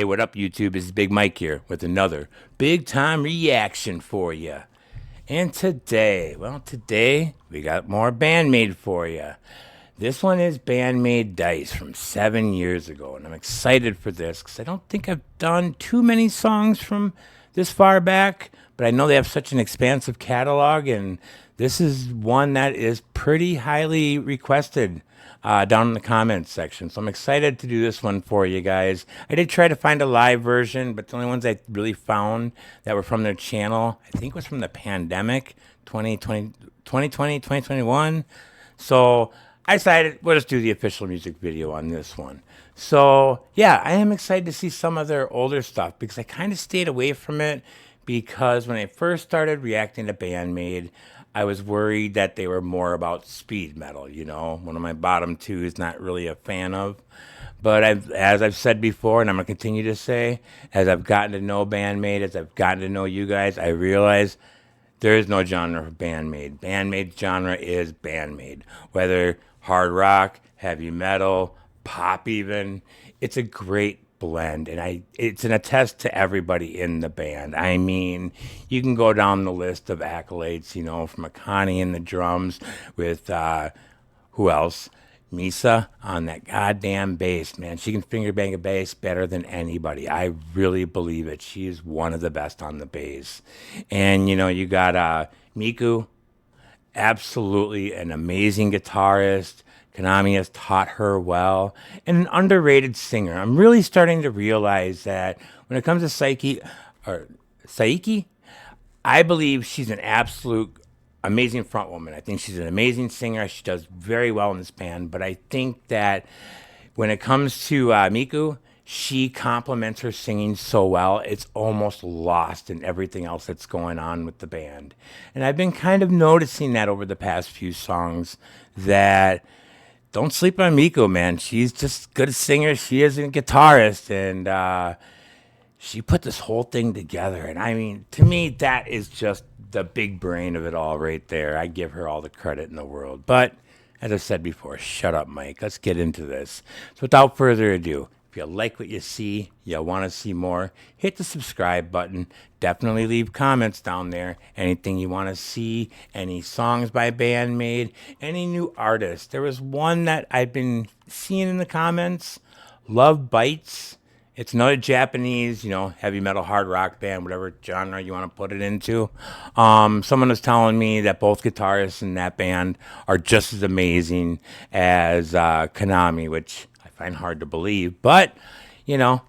what up, YouTube? It's Big Mike here with another big time reaction for you. And today we got more BAND-MAID for you. This one is BAND-MAID Dice from 7 years ago, and I'm excited for this because I don't think I've done too many songs from this far back, but I know they have such an expansive catalog, and this is one that is pretty highly requested down in the comments section. So I'm excited to do this one for you guys. I did try to find a live version, but the only ones I really found that were from their channel, I think was from the pandemic, 2021. So I decided we'll just do the official music video on this one. So yeah, I am excited to see some of their older stuff because I kind of stayed away from it because when I first started reacting to BAND-MAID, I was worried that they were more about speed metal, you know, one of my bottom two is not really a fan of. But as I've said before, and I'm going to continue to say, as I've gotten to know BAND-MAID, as I've gotten to know you guys, I realize there is no genre for BAND-MAID. BAND-MAID's genre is BAND-MAID. Whether hard rock, heavy metal, pop even, it's a great blend, and it's an attest to everybody in the band. I mean, you can go down the list of accolades, you know, from Akani in the drums with who else? Misa on that goddamn bass, man. She can finger bang a bass better than anybody. I really believe it. She is one of the best on the bass. And you know, you got Miku, absolutely an amazing guitarist. Konami has taught her well, and an underrated singer. I'm really starting to realize that when it comes to Saiki, I believe she's an absolute amazing front woman. I think she's an amazing singer. She does very well in this band, but I think that when it comes to Miku, she complements her singing so well, it's almost lost in everything else that's going on with the band. And I've been kind of noticing that over the past few songs that don't sleep on Miku, man. She's just good singer. She is a guitarist, and she put this whole thing together. And I mean, to me, that is just the big brain of it all right there. I give her all the credit in the world. But as I said before, shut up, Mike. Let's get into this. So without further ado, if you like what you see, you want to see more, hit the subscribe button. Definitely leave comments down there. Anything you want to see, any songs by BAND-MAID, any new artists. There was one that I've been seeing in the comments, Love Bites. It's another Japanese, you know, heavy metal, hard rock band, whatever genre you want to put it into. Someone was telling me that both guitarists in that band are just as amazing as Konami, which I find hard to believe, but you know,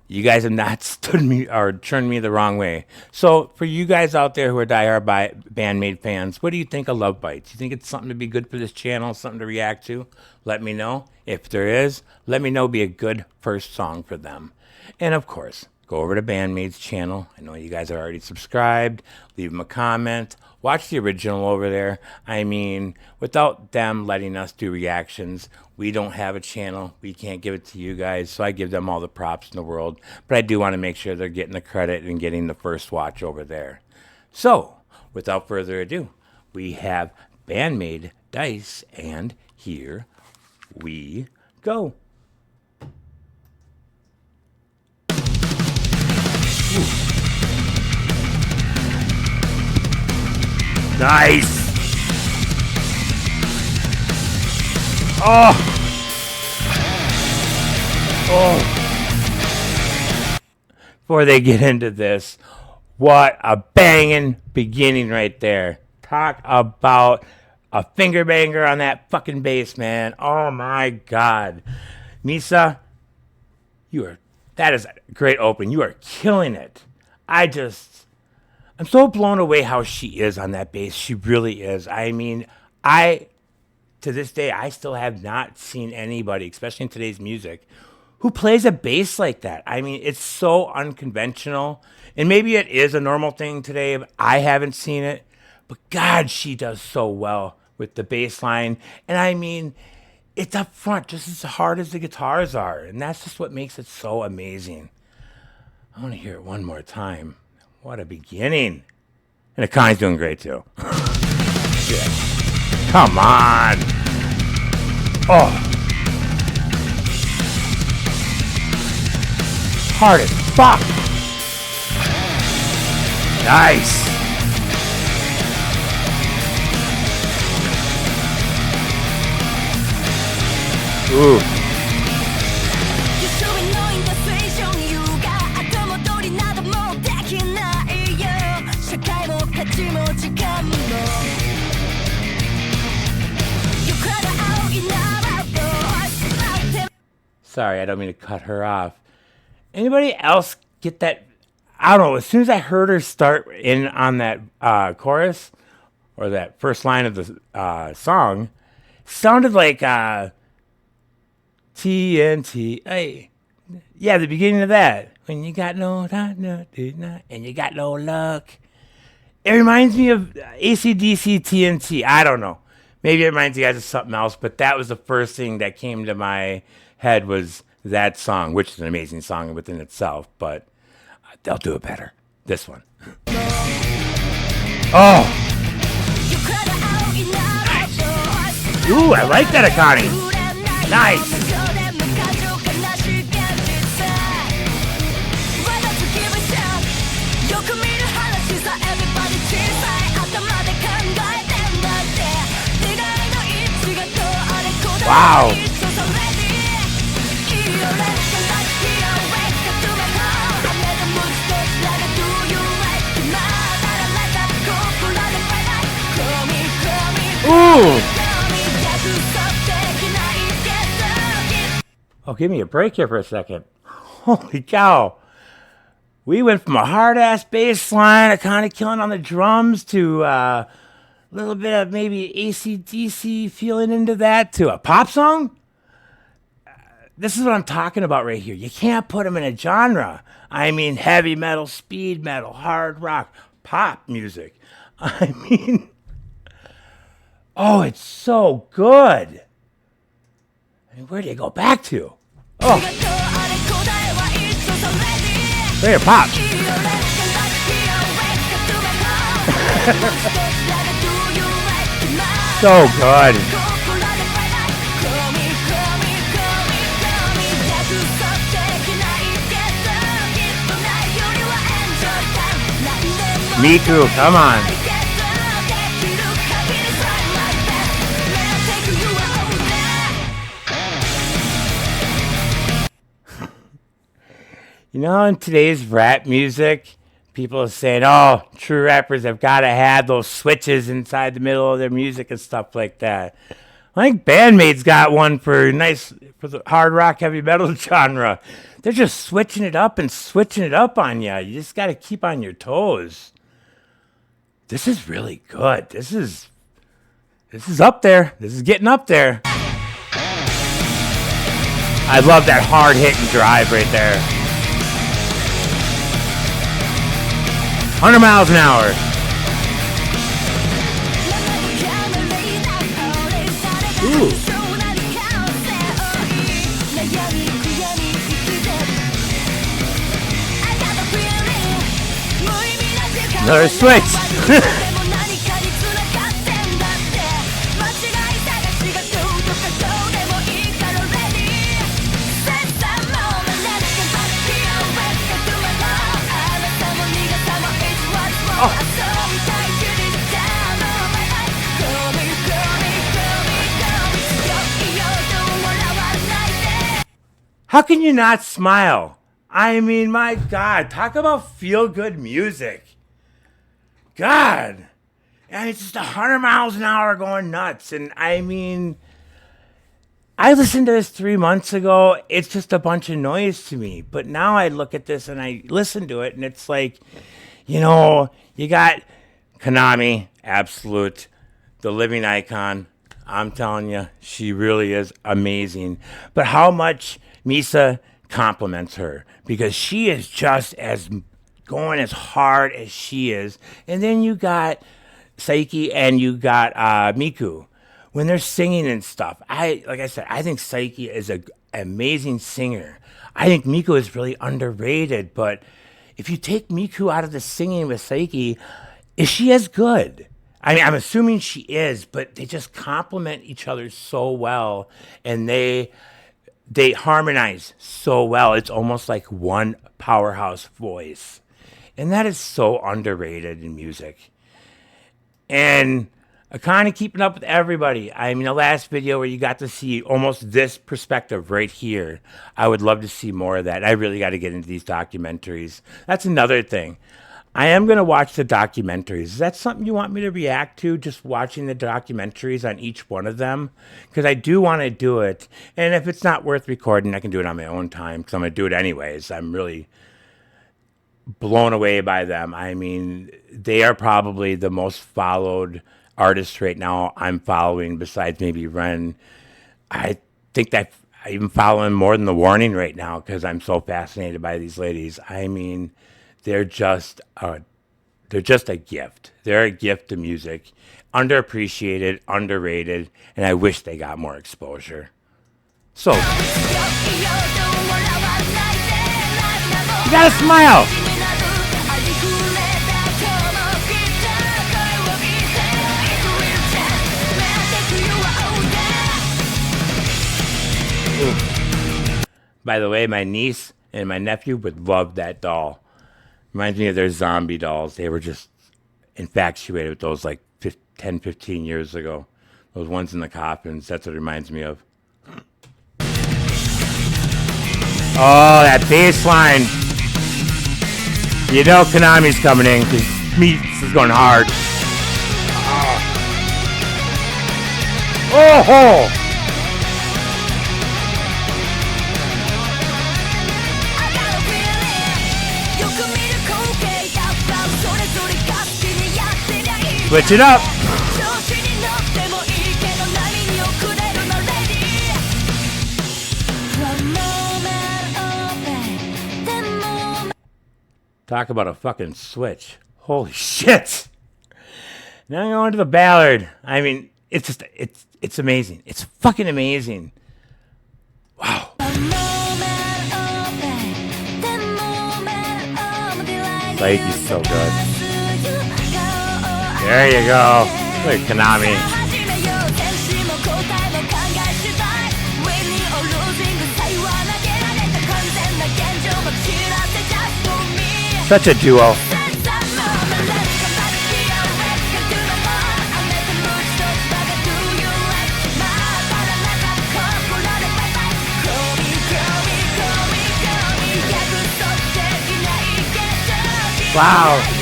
you guys have not stood me or turned me the wrong way. So for you guys out there who are diehard BAND-MAID fans, what do you think of Love Bites? You think it's something to be good for this channel, something to react to? Let me know. If there is, let me know. Be a good first song for them. And of course, go over to BAND-MAID's channel. I know you guys are already subscribed. Leave them a comment. Watch the original over there. I mean, without them letting us do reactions, we don't have a channel. We can't give it to you guys, so I give them all the props in the world. But I do want to make sure they're getting the credit and getting the first watch over there. So, without further ado, we have BAND-MAID Dice, and here we go. Ooh. Nice. Oh. Before they get into this, what a banging beginning right there. Talk about a finger banger on that fucking bass, man. Oh my God. Misa, that is a great open. You are killing it. I'm so blown away how she is on that bass. She really is. I mean, to this day, I still have not seen anybody, especially in today's music, who plays a bass like that. I mean, it's so unconventional. And maybe it is a normal thing today, but I haven't seen it. But God, she does so well with the bass line. And I mean, it's up front just as hard as the guitars are. And that's just what makes it so amazing. I want to hear it one more time. What a beginning. And Akani's doing great too. Yeah. Come on. Oh. hard as fuck. Nice. Ooh. Sorry, I don't mean to cut her off. Anybody else get that? I don't know. As soon as I heard her start in on that chorus or that first line of the song, sounded like TNT. Hey, yeah, the beginning of that. When you got no time, no, and you got no luck. It reminds me of AC/DC TNT. I don't know. Maybe it reminds you guys of something else, but that was the first thing that came to my head was that song, which is an amazing song within itself, but they'll do it better. This one. Oh! Nice. Ooh, I like that, Akane. Nice. Wow. Ooh. Oh, give me a break here for a second. Holy cow. We went from a hard-ass bass line, a kind of killing on the drums, to a little bit of maybe AC/DC feeling into that, to a pop song. This is what I'm talking about right here. You can't put them in a genre. I mean, heavy metal, speed metal, hard rock, pop music. I mean, oh, it's so good. I mean, where do you go back to? Oh. There, pop. So good. Miku, come on. You know, in today's rap music, people are saying, oh, true rappers have got to have those switches inside the middle of their music and stuff like that. I think BAND-MAID's got one for the hard rock heavy metal genre. They're just switching it up and switching it up on you. You just got to keep on your toes. This is really good. This is up there. This is getting up there. I love that hard hitting drive right there. 100 miles an hour. Ooh. Another switch. How can you not smile? I mean, my God, talk about feel-good music. God. And it's just 100 miles an hour going nuts. And I mean, I listened to this 3 months ago. It's just a bunch of noise to me. But now I look at this and I listen to it and it's like, you know, you got Konami, absolute, the living icon. I'm telling you, she really is amazing. But how much Misa compliments her, because she is just as going as hard as she is. And then you got Saiki and you got Miku. When they're singing and stuff, like I said, I think Saiki is an amazing singer. I think Miku is really underrated, but if you take Miku out of the singing with Saiki, is she as good? I mean, I'm assuming she is, but they just complement each other so well, and they they harmonize so well. It's almost like one powerhouse voice. And that is so underrated in music. And kind of keeping up with everybody. I mean, the last video where you got to see almost this perspective right here, I would love to see more of that. I really got to get into these documentaries. That's another thing. I am going to watch the documentaries. Is that something you want me to react to? Just watching the documentaries on each one of them? Because I do want to do it. And if it's not worth recording, I can do it on my own time because I'm going to do it anyways. I'm really blown away by them. I mean, they are probably the most followed artists right now I'm following besides maybe Ren. I think that I even follow them more than The Warning right now because I'm so fascinated by these ladies. I mean, they're just a gift. They're a gift to music. Underappreciated, underrated, and I wish they got more exposure. So, you gotta smile. By the way, my niece and my nephew would love that doll. Reminds me of their zombie dolls. They were just infatuated with those like 10, 15 years ago. Those ones in the coffins. That's what it reminds me of. Oh, that bass line. You know Konami's coming in because Meats is going hard. Oh! Switch it up. Talk about a fucking switch. Holy shit. Now I'm going to the ballad. I mean, it's amazing. It's fucking amazing. Wow. Like, he's so good. There you go. Look at Konami. Such a duo. Wow.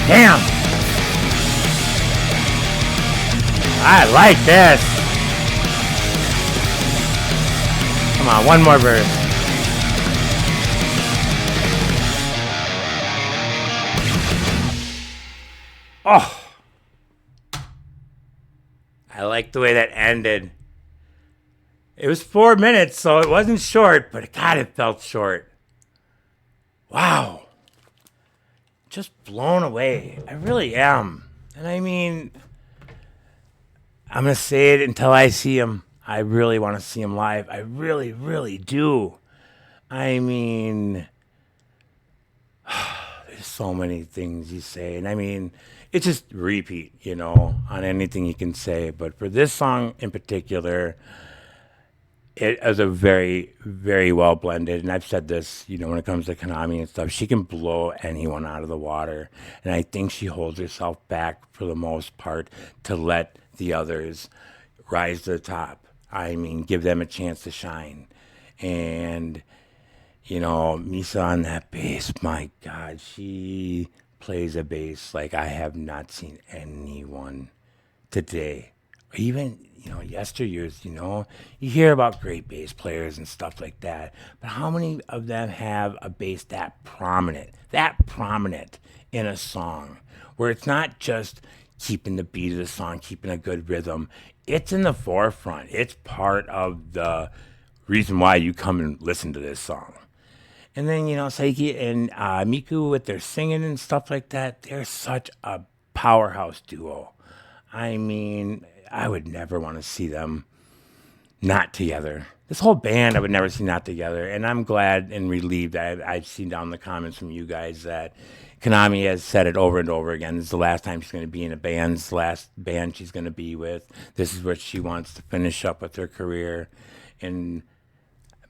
Damn. I like this. Come on, one more verse. Oh. I like the way that ended. It was 4 minutes, so it wasn't short, but God, it felt short. Wow. Just blown away. I really am. And I mean, I'm going to say it until I see him. I really want to see him live. I really, really do. I mean, there's so many things you say. And I mean, it's just repeat, you know, on anything you can say. But for this song in particular, it is a very, very well blended. And I've said this, you know, when it comes to Konami and stuff, she can blow anyone out of the water. And I think she holds herself back for the most part to let the others rise to the top. I mean, give them a chance to shine. And, you know, Misa on that bass, my God, she plays a bass like I have not seen anyone today. Even, you know, yesteryears, you know, you hear about great bass players and stuff like that, but how many of them have a bass that prominent in a song, where it's not just keeping the beat of the song, keeping a good rhythm, it's in the forefront. It's part of the reason why you come and listen to this song. And then, you know, Saiki and Miku with their singing and stuff like that, they're such a powerhouse duo. I mean, I would never want to see them not together. This whole band, I would never see not together. And I'm glad and relieved that I've seen down the comments from you guys that Konami has said it over and over again. This is the last time she's going to be in a band. This is the last band she's going to be with. This is what she wants to finish up with her career. And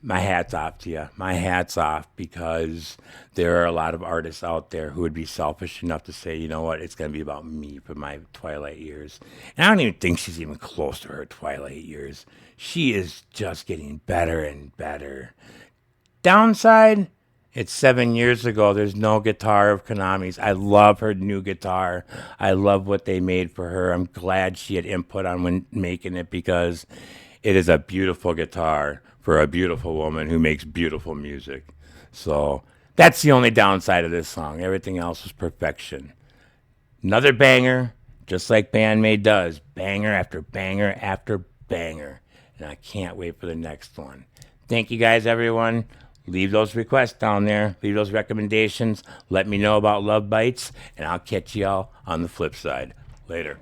my hat's off to you. My hat's off, because there are a lot of artists out there who would be selfish enough to say, you know what, it's going to be about me for my twilight years. And I don't even think she's even close to her twilight years. She is just getting better and better. Downside, it's 7 years ago. There's no guitar of Konami's. I love her new guitar. I love what they made for her. I'm glad she had input on when making it, because it is a beautiful guitar for a beautiful woman who makes beautiful music. So that's the only downside of this song. Everything else was perfection. Another banger, just like BAND-MAID does. Banger after banger after banger. And I can't wait for the next one. Thank you guys, everyone. Leave those requests down there. Leave those recommendations. Let me know about Love Bites, and I'll catch y'all on the flip side. Later.